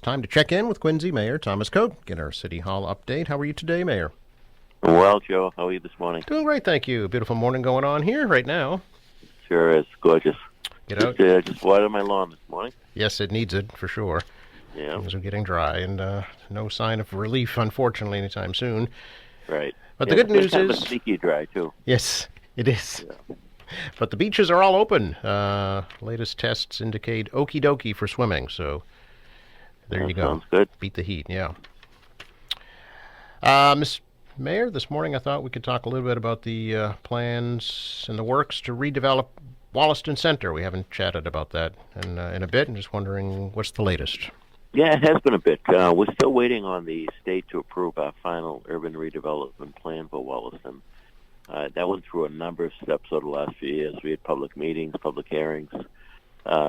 time to check in with Quincy Mayor Thomas Koch, get our City Hall update. How are you today, Mayor? Well, Joe, how are you this morning? Doing great, thank you. Beautiful morning going on here right now. Sure is. Gorgeous. Get out. Just watered my lawn this morning. Yes, it needs it, for sure. Yeah. Things are getting dry, and no sign of relief, unfortunately, anytime soon. Right. But the good news kind is... of sneaky dry, too. Yes, it is. Yeah. But the beaches are all open. Latest tests indicate okie dokie for swimming, so there you go. Sounds good. Beat the heat, yeah. Ms. Mayor, this morning I thought we could talk a little bit about the plans and the works to redevelop Wollaston Center. We haven't chatted about that in a bit. I'm just wondering what's the latest. Yeah, it has been a bit. We're still waiting on the state to approve our final urban redevelopment plan for Wollaston. That went through a number of steps over the last few years. We had public meetings, public hearings,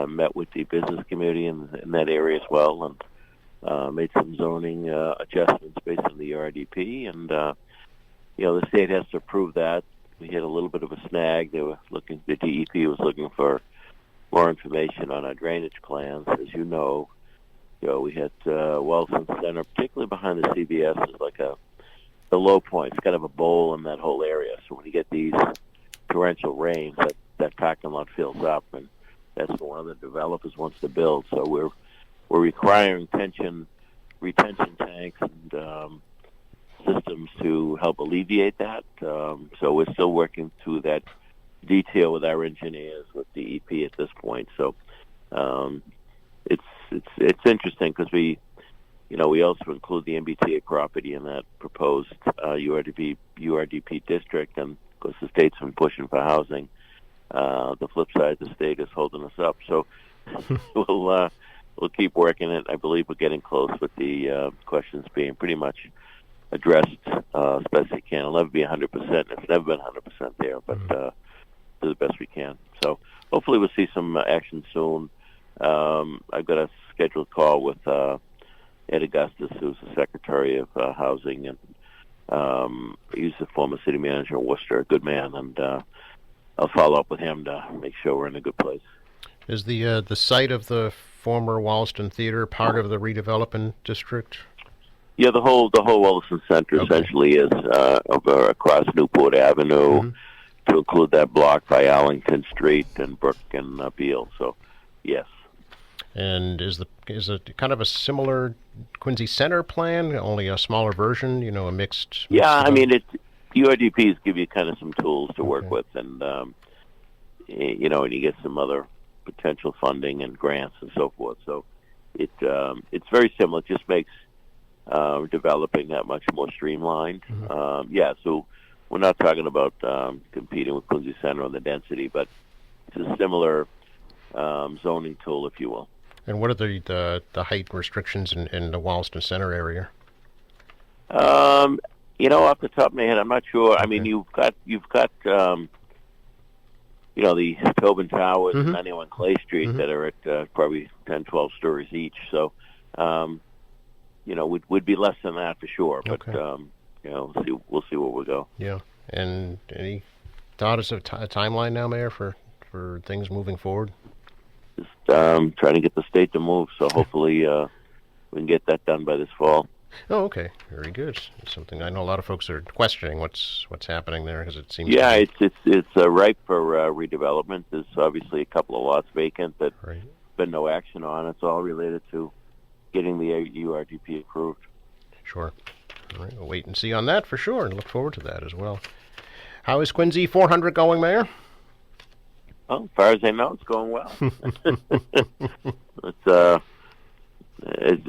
met with the business community in that area as well, and made some zoning adjustments based on the RDP. And, the state has to approve that. We had a little bit of a snag. The DEP was looking for more information on our drainage plans. As you know, we had Wollaston Center, particularly behind the CVS, is like the low point. It's kind of a bowl in that whole area. So when you get these torrential rains, that parking lot fills up, and that's what one of the developers wants to build. So we're requiring retention tanks and systems to help alleviate that. So we're still working through that detail with our engineers, with DEP at this point. So it's interesting because we also include the MBTA property in that proposed URDP district, and of course the state's been pushing for housing. The flip side, the state is holding us up. So we'll keep working it. I believe we're getting close with the questions being pretty much addressed as best we can. It'll never be 100%. It's never been 100% there, but do the best we can. So hopefully we'll see some action soon. I've got a scheduled call with Ed Augustus, who's the Secretary of Housing, and he's the former city manager of Worcester, a good man, and I'll follow up with him to make sure we're in a good place. Is the site of the former Wollaston Theater part of the redevelopment district? Yeah, the whole Wollaston Center essentially is over across Newport Avenue, to include that block by Arlington Street and Brook and Beale. So, yes. And is it kind of a similar Quincy Center plan, only a smaller version? A mixed. Yeah, I mean, URDPs give you kind of some tools to work with, and and you get some other potential funding and grants and so forth. So it's very similar. It just makes developing that much more streamlined. So we're not talking about competing with Quincy Center on the density, but it's a similar zoning tool, if you will. And what are the height restrictions in the Wollaston Center area? Off the top of my head, I'm not sure. Okay. I mean, you've got the Tobin Towers and 91 Clay Street that are at probably 10, 12 stories each. So, would be less than that for sure. But we'll see where we go. Yeah. And any thoughts of a timeline now, Mayor, for things moving forward? Just trying to get the state to move, so hopefully we can get that done by this fall. Oh, okay, very good. It's something I know a lot of folks are questioning what's happening there, because it seems. Yeah, it's ripe for redevelopment. There's obviously a couple of lots vacant that been no action on. It's all related to getting the URDP approved. Sure. All right, we'll wait and see on that for sure, and look forward to that as well. How is Quincy 400 going, Mayor? Well, as far as I know, it's going well. It's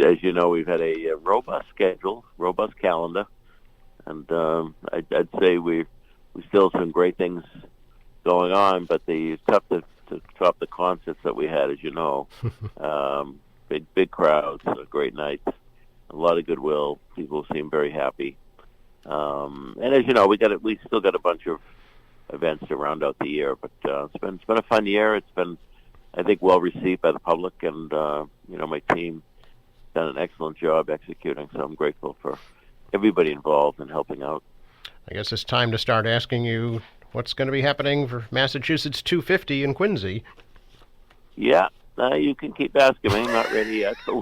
as you know, we've had a robust schedule, robust calendar, and I'd say we still have some great things going on, but it's tough to top the concerts that we had, as you know. Big crowds, great nights, a lot of goodwill. People seem very happy, and as you know, we still got a bunch of events to round out the year, but it's been a fun year. It's been, I think, well received by the public, and my team done an excellent job executing. So I'm grateful for everybody involved in helping out. I guess it's time to start asking you what's going to be happening for Massachusetts 250 in Quincy. Yeah, You can keep asking me. I'm not ready yet. So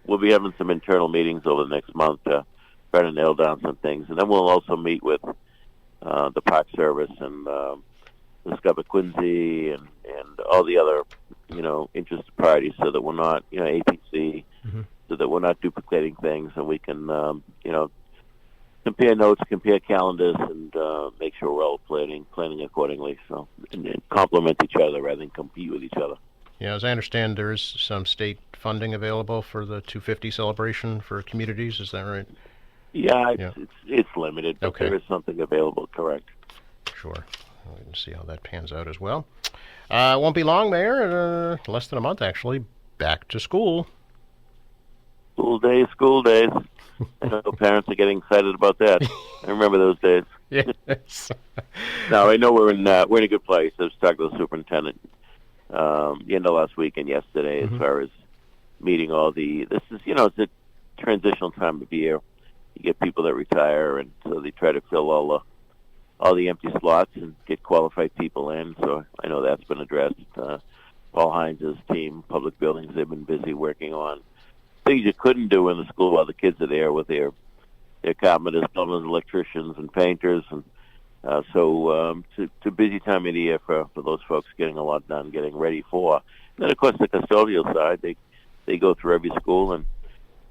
we'll be having some internal meetings over the next month to try to nail down some things, and then we'll also meet with the Park Service and Discover Quincy and all the other interested parties, so that we're not APC, so that we're not duplicating things, and we can compare notes, compare calendars, and make sure we're all planning accordingly. So and complement each other rather than compete with each other. Yeah, as I understand, there is some state funding available for the 250 celebration for communities. Is that right? Yeah, it's limited, but Okay. there is something available. Correct. Sure. We can see how that pans out as well. It won't be long, Mayor. Less than a month, actually. Back to school. School days, school days. I know parents are getting excited about that. I remember those days. Yes. Now I know we're in a good place. I was talking to the superintendent the end of last week and yesterday, as far as meeting all the. This is it's a transitional time of year. You get people that retire, and so they try to fill all the empty slots and get qualified people in. So I know that's been addressed. Paul Hines' team, Public Buildings, they've been busy working on things you couldn't do in the school while the kids are there with their carpenters, plumbers, electricians, and painters. And so it's a busy time of the year for those folks, getting a lot done, getting ready for. And then, of course, the custodial side, they go through every school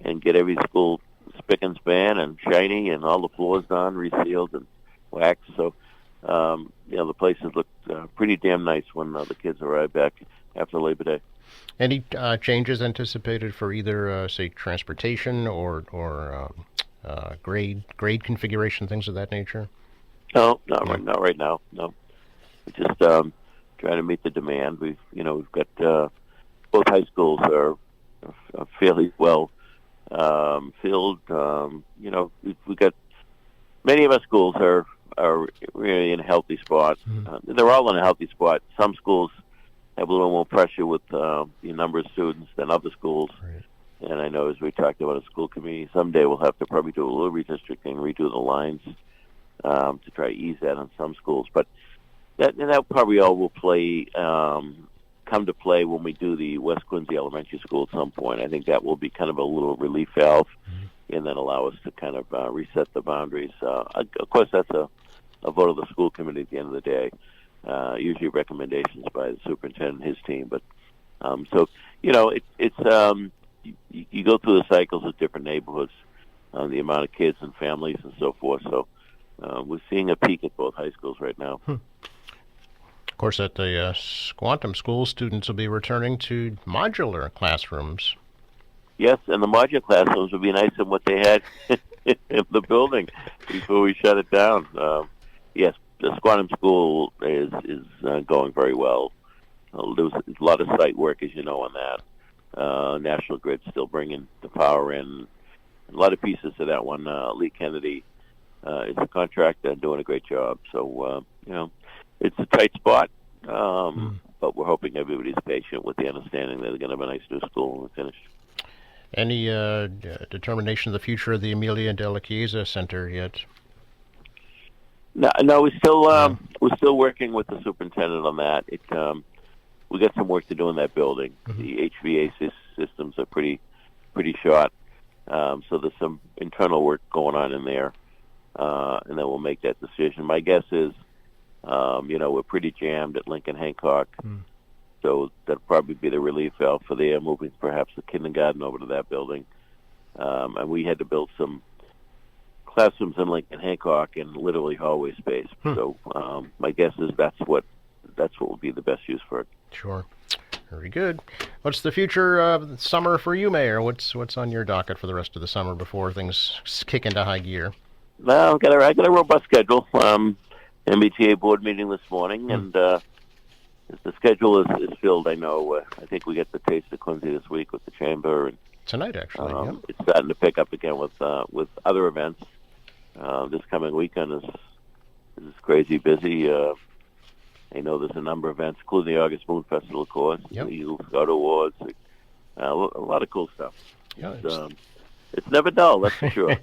and get every school spick and span and shiny and all the floors done, resealed and waxed. So, the places look pretty damn nice when the kids arrive back after Labor Day. Any changes anticipated for either, say, transportation or grade configuration, things of that nature? No, not right now. No, we're just trying to meet the demand. We've got both high schools are fairly well filled. We've got many of our schools are really in a healthy spot. They're all in a healthy spot. Some schools have a little more pressure with the number of students than other schools. Right. And I know, as we talked about a school committee, someday we'll have to probably do a little redistricting, redo the lines to try to ease that on some schools. But that probably all will come to play when we do the West Quincy Elementary School at some point. I think that will be kind of a little relief valve, and then allow us to kind of reset the boundaries. Of course, that's a vote of the school committee at the end of the day. Usually recommendations by the superintendent and his team. But you go through the cycles of different neighborhoods, the amount of kids and families and so forth. So we're seeing a peak at both high schools right now. Of course, at the Squantum School, students will be returning to modular classrooms. Yes, and the modular classrooms would be nicer than what they had in the building before we shut it down. Yes, the Squantum School is going very well. There was a lot of site work, as you know, on that. National Grid's still bringing the power in. A lot of pieces to that one. Lee Kennedy is a contractor doing a great job. So, it's a tight spot, but we're hoping everybody's patient with the understanding that they're going to have a nice new school when we're finished. Any determination of the future of the Amelia de la Chiesa Center yet? No, we're still working with the superintendent on that. We got some work to do in that building. The HVAC systems are pretty short, so there's some internal work going on in there, and then we'll make that decision. My guess is, we're pretty jammed at Lincoln Hancock, so that'll probably be the relief valve for there, moving perhaps the kindergarten over to that building. And we had to build some classrooms in Lincoln Hancock and literally hallway space. So my guess is that's what will be the best use for it. Sure. Very good. What's the future of the summer for you, Mayor? What's on your docket for the rest of the summer before things kick into high gear? Well, I got a robust schedule. MBTA board meeting this morning, and the schedule is filled. I know. I think we get the Taste of Quincy this week with the chamber, and tonight actually. Yep. It's starting to pick up again with other events. This coming weekend is crazy busy. I know there's a number of events, including the August Moon Festival, of course, the Eagle Scout Awards, a lot of cool stuff. Yeah, It's never dull, that's for sure.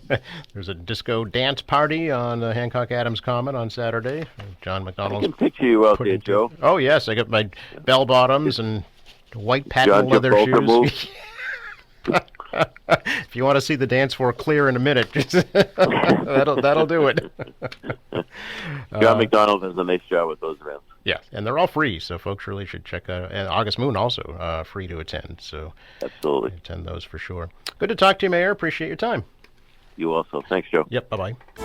There's a disco dance party on Hancock Adams Common on Saturday. John I McDonald's can picture you out there, putting Joe. Oh yes, I got my bell bottoms and white John patent leather Travolta shoes. move. If you want to see the dance floor clear in a minute, that'll do it. John McDonald does a nice job with those events. Yeah, and they're all free, so folks really should check out. And August Moon also free to attend, so Absolutely. attend those for sure. Good to talk to you, Mayor. Appreciate your time. You also. Thanks, Joe. Yep. Bye bye.